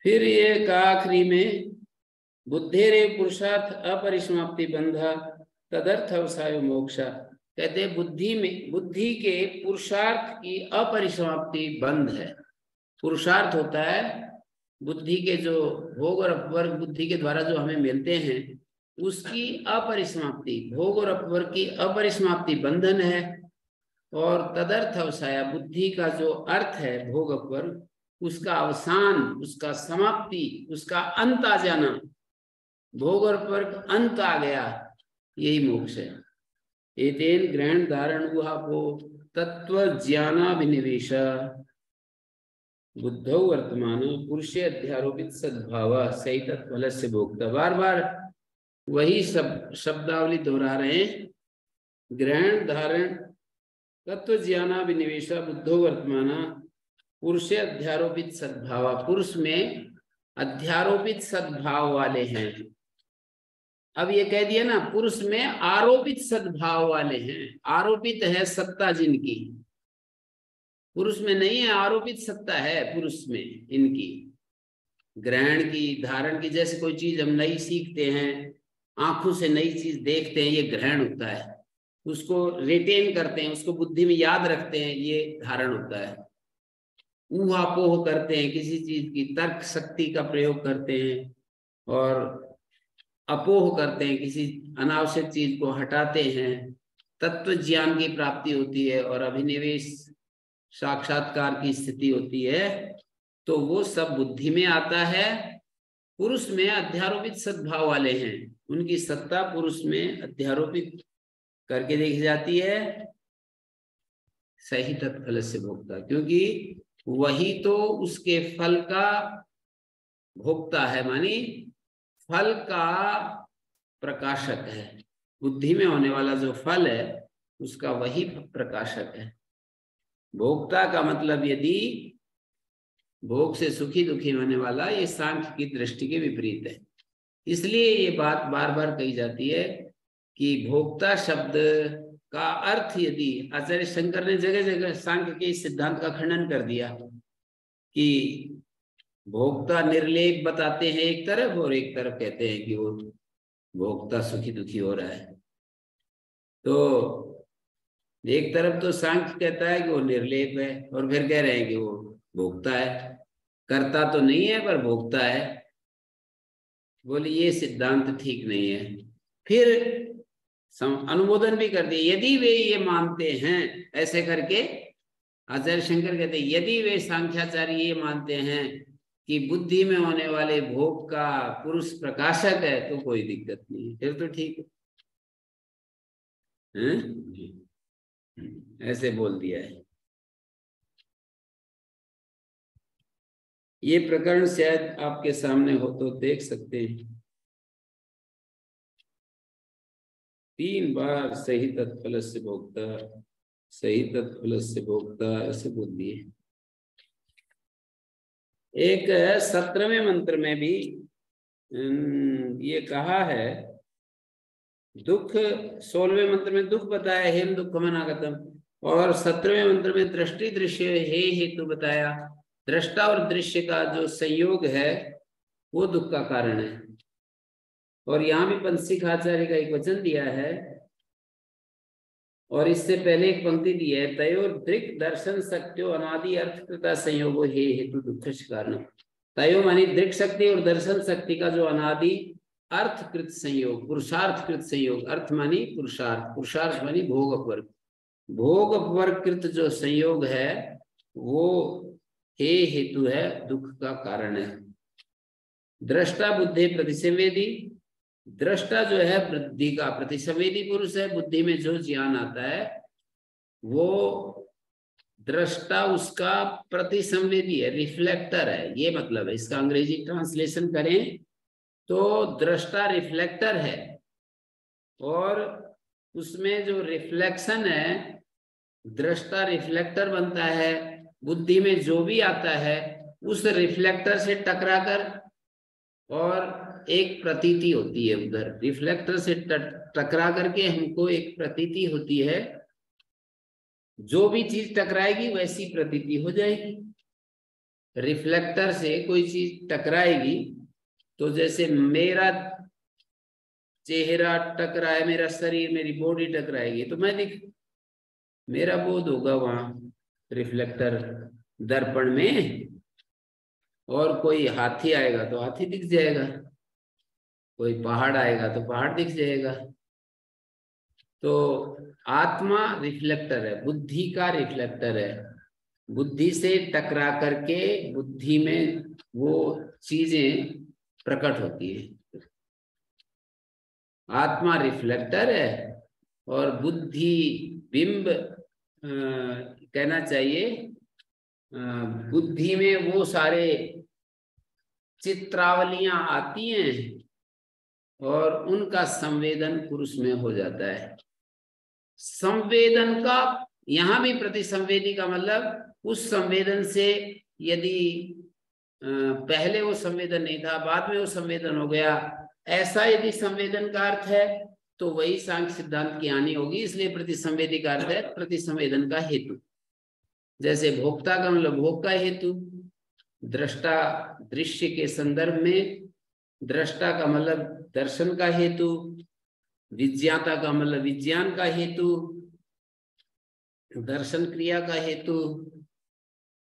फिर ये का आखिरी में बुद्धेरे पुरुषार्थ अपरिसमाप्ति बंधा तदर्थ अवसाय मोक्षा। कहते हैं बुद्धि में, बुद्धि के पुरुषार्थ की अपरिसमाप्ति बंध है। पुरुषार्थ होता है बुद्धि के जो भोग और अपवर्ग बुद्धि के द्वारा जो हमें मिलते हैं उसकी अपरिसमाप्ति, भोग और अपवर्ग की अपरिसमाप्ति बंधन है। और तदर्थ अवसाया, बुद्धि का जो अर्थ है भोग अपवर्ग, उसका अवसान, उसका समाप्ति, उसका अंत आ जाना, भोग और अपवर्ग अंत आ गया, यही मोक्ष है। एतेन ग्रहण धारण उहापो तत्व ज्ञानाभिनिवेश बुद्धौ वर्तमान पुरुषे अध्यारोपित सद्भाव सही तत्फल से भोक्ता। बार बार वही शब्दावली दोहरा रहे हैं ग्रहण धारण तत्व ज्ञानाभिनिवेशा बुद्धो वर्तमाना पुरुषे अध्यारोपित सद्भाव, पुरुष में अध्यारोपित सद्भाव वाले हैं। अब ये कह दिया ना, पुरुष में आरोपित सद्भाव वाले हैं। आरोपित है सत्ता जिनकी, पुरुष में नहीं है, आरोपित सत्ता है पुरुष में इनकी, ग्रहण की, धारण की। जैसे कोई चीज हम नई सीखते हैं, आंखों से नई चीज देखते हैं, ये ग्रहण होता है। उसको रिटेन करते हैं, उसको बुद्धि में याद रखते हैं, ये धारण होता है। ऊहापोह करते हैं किसी चीज की, तर्क शक्ति का प्रयोग करते हैं, और अपोह करते हैं, किसी अनावश्यक चीज को हटाते हैं, तत्व ज्ञान की प्राप्ति होती है और अभिनिवेश साक्षात्कार की स्थिति होती है। तो वो सब बुद्धि में आता है। पुरुष में अध्यारोपित सद्भाव वाले हैं, उनकी सत्ता पुरुष में अध्यारोपित करके देखी जाती है। सही तत्फल से भोक्ता, क्योंकि वही तो उसके फल का भोक्ता है, मानी फल का प्रकाशक है। बुद्धि में होने वाला जो फल है उसका वही प्रकाशक है। भोक्ता का मतलब यदि भोग से सुखी दुखी होने वाला, ये सांख्य की दृष्टि के विपरीत है। इसलिए ये बात बार बार कही जाती है कि भोक्ता शब्द का अर्थ, यदि आचार्य शंकर ने जगह जगह सांख्य के इस सिद्धांत का खंडन कर दिया कि भोक्ता निर्लेप बताते हैं एक तरफ, और एक तरफ कहते हैं कि वो भोक्ता सुखी दुखी हो रहा है। तो एक तरफ तो सांख्य कहता है कि वो निर्लेप है, और फिर कह रहे हैं कि वो भोक्ता है, करता तो नहीं है पर भोक्ता है। बोले ये सिद्धांत ठीक नहीं है। फिर अनुमोदन भी कर दिए, यदि वे ये मानते हैं, ऐसे करके आचार्य शंकर कहते हैं यदि वे सांख्याचार्य ये मानते हैं कि बुद्धि में होने वाले भोग का पुरुष प्रकाशक है, तो कोई दिक्कत नहीं है, फिर तो ठीक है। ऐसे बोल दिया है। ये प्रकरण शायद आपके सामने हो तो देख सकते हैं। 3 बार सही तत्फल से भोक्ता, सही तत्फल से भोक्ता, ऐसे बोल दिए। एक 17वें मंत्र में भी ये कहा है, दुख 16वें मंत्र में दुख बताया, हेम दुख मनागतम, और 17वें मंत्र में दृष्टि दृश्य हे हेतु बताया। दृष्टा और दृश्य का जो संयोग है वो दुख का कारण है। और यहाँ भी पंचशिखाचार्य का एक वचन दिया है, और इससे पहले एक पंक्ति दी है, तयोर दृक् दर्शन शक्त्यो अनादि अर्थकृता संयोगो हे हेतु दुख कारण। तयो मानी दृक् शक्ति और दर्शन शक्ति का जो अनादि अर्थकृत संयोग, पुरुषार्थकृत संयोग, अर्थ मानी पुरुषार्थ, पुरुषार्थ मानी भोग अपवर्ग, भोग अपवर्गकृत जो संयोग है वो हे हेतु है, दुख का कारण है। दृष्टा बुद्धि प्रतिसंवेदी, दृष्टा जो है बुद्धि का प्रतिसंवेदी पुरुष है। बुद्धि में जो ज्ञान आता है वो दृष्टा उसका प्रतिसंवेदी है, रिफ्लेक्टर है, ये मतलब है। इसका अंग्रेजी ट्रांसलेशन करें तो दृष्टा रिफ्लेक्टर है, और उसमें जो रिफ्लेक्शन है, दृष्टा रिफ्लेक्टर बनता है। बुद्धि में जो भी आता है उस रिफ्लेक्टर से टकराकर, और एक प्रतीति होती है उधर, रिफ्लेक्टर से टकरा करके हमको एक प्रतीति होती है। जो भी चीज टकराएगी वैसी प्रतीति हो जाएगी। रिफ्लेक्टर से कोई चीज टकराएगी तो जैसे मेरा चेहरा टकराए, मेरा शरीर, मेरी बॉडी टकराएगी तो मैं मेरा बोध होगा वहां रिफ्लेक्टर दर्पण में, और कोई हाथी आएगा तो हाथी दिख जाएगा, कोई पहाड़ आएगा तो पहाड़ दिख जाएगा। तो आत्मा रिफ्लेक्टर है, बुद्धि का रिफ्लेक्टर है। बुद्धि से टकरा करके बुद्धि में वो चीजें प्रकट होती है। आत्मा रिफ्लेक्टर है और बुद्धि बिंब कहना चाहिए। बुद्धि में वो सारे चित्रावलियां आती हैं और उनका संवेदन पुरुष में हो जाता है। संवेदन का, यहाँ भी प्रतिसंवेदी का मतलब उस संवेदन से यदि पहले वो संवेदन नहीं था, बाद में वो संवेदन हो गया, ऐसा यदि संवेदन का अर्थ है तो वही सांख्य सिद्धांत की हानि होगी। इसलिए प्रतिसंवेदी का अर्थ है प्रतिसंवेदन का हेतु। जैसे भोक्ता का मतलब भोग का हेतु, दृष्टा दृश्य के संदर्भ में, दृष्टा का मतलब दर्शन का हेतु, विज्ञाता का मतलब विज्ञान का हेतु, दर्शन क्रिया का हेतु।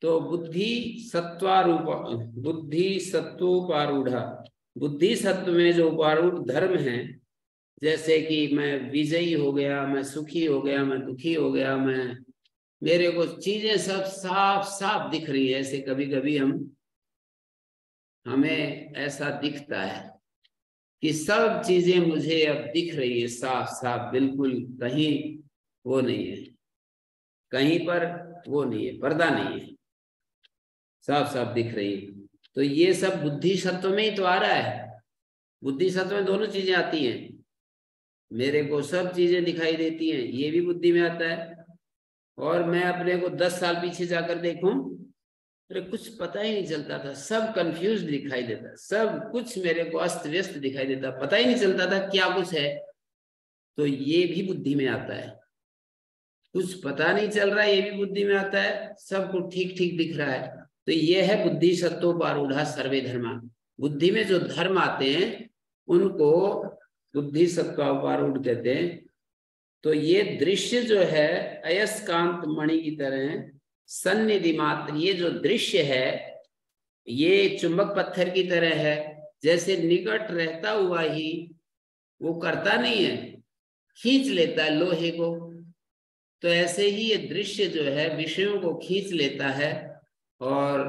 तो बुद्धि सत्वोपारूढ़, बुद्धि सत्व में जो उपारूढ़ धर्म है, जैसे कि मैं विजयी हो गया, मैं सुखी हो गया, मैं दुखी हो गया, मेरे को चीजें सब साफ साफ दिख रही है। ऐसे कभी कभी हमें ऐसा दिखता है कि सब चीजें मुझे अब दिख रही है साफ साफ, बिल्कुल कहीं वो नहीं है, कहीं पर वो नहीं है, पर्दा नहीं है, साफ साफ दिख रही है। तो ये सब बुद्धि सत्व में ही तो आ रहा है। बुद्धि सत्व में दोनों चीजें आती हैं, मेरे को सब चीजें दिखाई देती हैं, ये भी बुद्धि में आता है। और मैं अपने को 10 साल पीछे जाकर देखूं, अरे कुछ पता ही नहीं चलता था, सब कंफ्यूज दिखाई देता, सब कुछ मेरे को अस्त व्यस्त दिखाई देता, पता ही नहीं चलता था क्या कुछ है। तो ये भी बुद्धि में आता है। कुछ पता नहीं चल रहा है, ये भी बुद्धि में आता है, सब कुछ ठीक ठीक दिख रहा है। तो ये है बुद्धि सत्वोपारूढ़ा सर्वे धर्मा। बुद्धि में जो धर्म आते हैं उनको बुद्धि सत्वोपारूढ़ कहते हैं। तो ये दृश्य जो है अयस्कांत मणि की तरह सन्निधि मात्र, ये जो दृश्य है ये चुंबक पत्थर की तरह है, जैसे निकट रहता हुआ ही वो करता नहीं है, खींच लेता है लोहे को। तो ऐसे ही ये दृश्य जो है विषयों को खींच लेता है और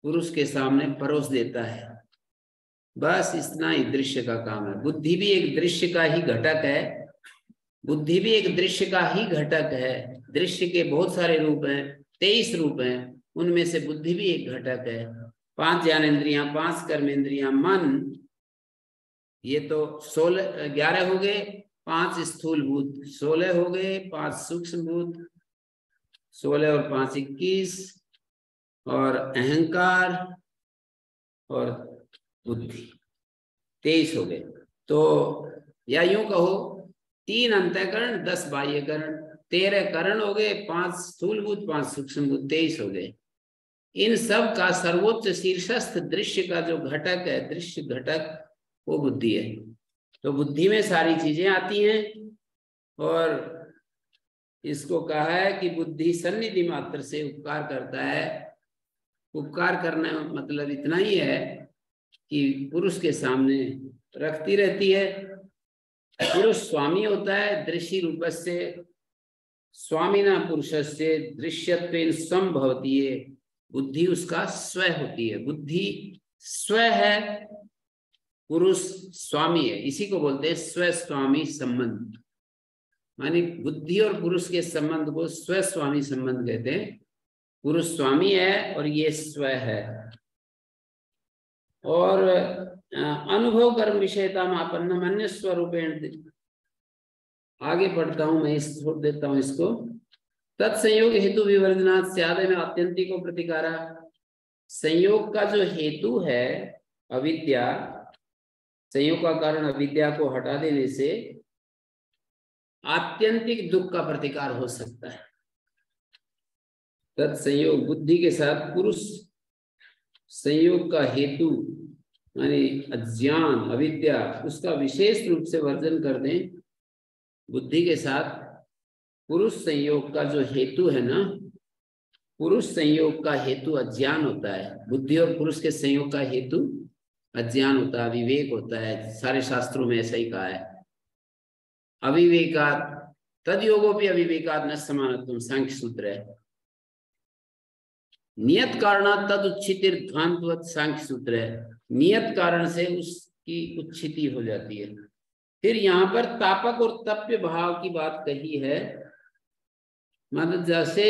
पुरुष के सामने परोस देता है। बस इतना ही दृश्य का काम है। बुद्धि भी एक दृश्य का ही घटक है, बुद्धि भी एक दृश्य का ही घटक है। दृश्य के बहुत सारे रूप हैं, 23 रूप हैं, उनमें से बुद्धि भी एक घटक है। 5 ज्ञानेंद्रियां, 5 कर्मेंद्रियां, मन, ये तो 11 हो गए, 5 स्थूल भूत 16 हो गए, 5 सूक्ष्म भूत 16 और 5 21, और अहंकार और बुद्धि 23 हो गए। तो या यूं कहो 3 अंतःकरण 10 बाह्यकरण, 13 करण हो गए, 5 स्थूलभूत 5 सूक्ष्मभूत 23 हो गए। इन सब का सर्वोच्च शीर्षस्थ दृश्य का जो घटक है, दृश्य घटक, वो बुद्धि है। तो बुद्धि में सारी चीजें आती हैं। और इसको कहा है कि बुद्धि सन्निधि मात्र से उपकार करता है। उपकार करना मतलब इतना ही है कि पुरुष के सामने रखती रहती है। पुरुष स्वामी होता है, दृश्य रूपस्य स्वामिना पुरुषस्य दृश्यत्वेन संभवती है। बुद्धि उसका स्व होती है, बुद्धि स्व है, पुरुष स्वामी है। इसी को बोलते हैं स्व स्वामी संबंध। मानी बुद्धि और पुरुष के संबंध को स्व स्वामी संबंध कहते हैं। पुरुष स्वामी है और ये स्व है। और अनुभव कर्म विषयता मापन्न अन्य स्वरूपेण, आगे पढ़ता हूं मैं, छोड़ देता हूं इसको। तत्संयोग हेतु विवर्जनात् स्यादे में आत्यंतिको प्रतिकारा। संयोग का जो हेतु है अविद्या, संयोग का कारण अविद्या को हटा देने से आत्यंतिक दुख का प्रतिकार हो सकता है। तत्संयोग बुद्धि के साथ पुरुष संयोग का हेतु यानी अज्ञान अविद्या, उसका विशेष रूप से वर्जन कर दें। बुद्धि के साथ पुरुष संयोग का जो हेतु है ना, पुरुष संयोग का हेतु अज्ञान होता है। बुद्धि और पुरुष के संयोग का हेतु अज्ञान होता है, विवेक होता है। सारे शास्त्रों में ऐसा ही कहा है। अविवेकात् तद योगोपि अविवेकात् न समानत्वम, सांख्य सूत्र है। नियत कारणात् तद उच्छितिर ध्वांतवत्, सांख्य सूत्र है। नियत कारण से उसकी उच्छिति हो जाती है। फिर यहाँ पर तापक और तप्य भाव की बात कही है। मतलब जैसे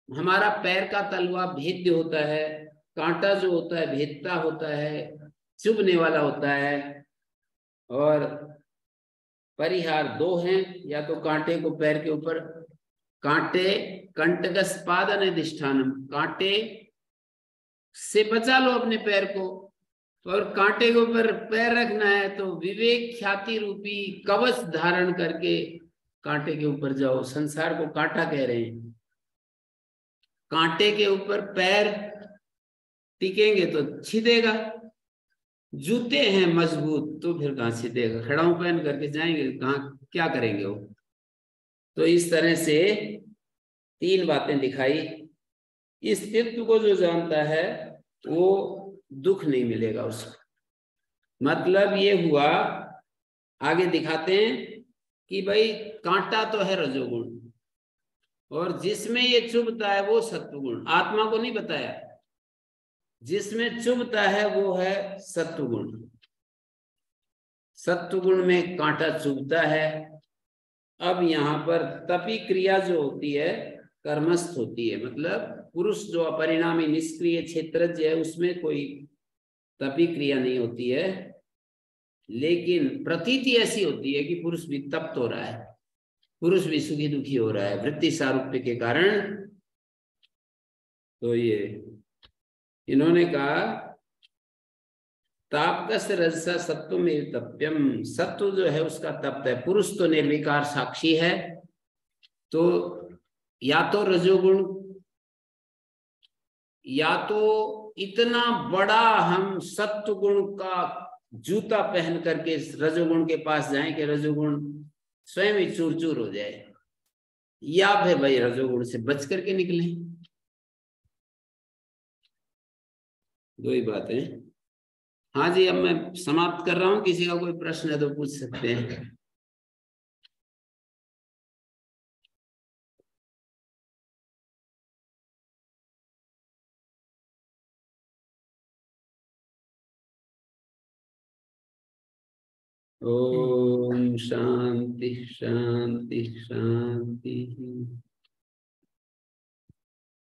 हमारा पैर का तलवा भेद्य होता है, कांटा जो होता है भेदता होता है, चुभने वाला होता है, और परिहार दो हैं, या तो कांटे को पैर के ऊपर, कांटे कंटकस्पादन अधिष्ठानम, कांटे से बचा लो अपने पैर को, और कांटे के ऊपर पैर रखना है तो विवेक ख्याति रूपी कवच धारण करके कांटे के ऊपर जाओ। संसार को कांटा कह रहे हैं, कांटे के ऊपर पैर टिकेंगे तो छिदेगा, जूते हैं मजबूत तो फिर कहां छिदेगा, खड़ाऊ पहन करके जाएंगे कहां, क्या करेंगे वो। तो इस तरह से तीन बातें दिखाई। इस तत्व को जो जानता है वो दुख नहीं मिलेगा उसको। मतलब ये हुआ, आगे दिखाते हैं कि भाई कांटा तो है रजोगुण, और जिसमें ये चुभता है वो सत्वगुण। आत्मा को नहीं बताया, जिसमें चुभता है वो है सत्वगुण। सत्वगुण में कांटा चुभता है। अब यहाँ पर तपी क्रिया जो होती है कर्मस्थ होती है, मतलब पुरुष जो अपरिणामी निष्क्रिय क्षेत्रज्ञ है उसमें कोई तपी क्रिया नहीं होती है, लेकिन प्रतीति ऐसी होती है कि पुरुष भी तप्त हो रहा है, पुरुष भी सुखी दुखी हो रहा है वृत्ति सारूप्य के कारण। तो ये इन्होंने कहा तापकस रजसा सत्व में तप्यम, सत्व जो है उसका तप्त है, पुरुष तो निर्विकार साक्षी है। तो या तो रजोगुण, या तो इतना बड़ा हम सत्व गुण का जूता पहन करके रजोगुण के पास जाएं कि रजोगुण स्वयं ही चूर चूर हो जाए, या फिर भाई रजोगुण से बच करके निकले। दो ही बातें। हाँ जी, अब मैं समाप्त कर रहा हूं, किसी का कोई प्रश्न है तो पूछ सकते हैं। ओम शांति शांति शांति।